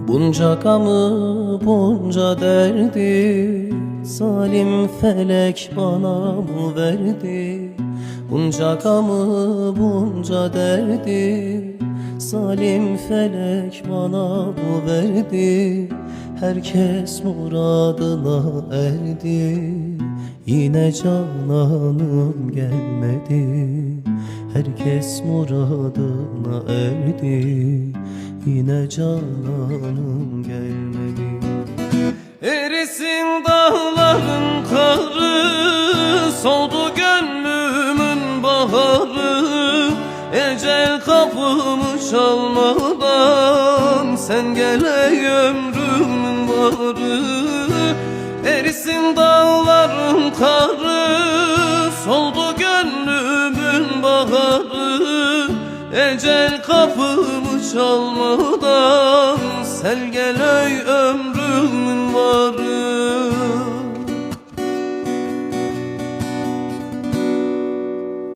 Bunca gamı, bunca derdi zalim felek bana mı verdi? Bunca gamı, bunca derdi zalim felek bana mı verdi? Herkes muradına erdi, yine cananım gelmedi. Herkes muradına erdi, yine cananım gelmedi. Erisin dağların karı, soldu gönlümün baharı. Ecel kapımı çalmadan sen gel ey ömrümün varı. Erisin dağların karı, soldu gönlümün baharı. Ecel kapımı çalmadan sen gel ey ömrümün varı.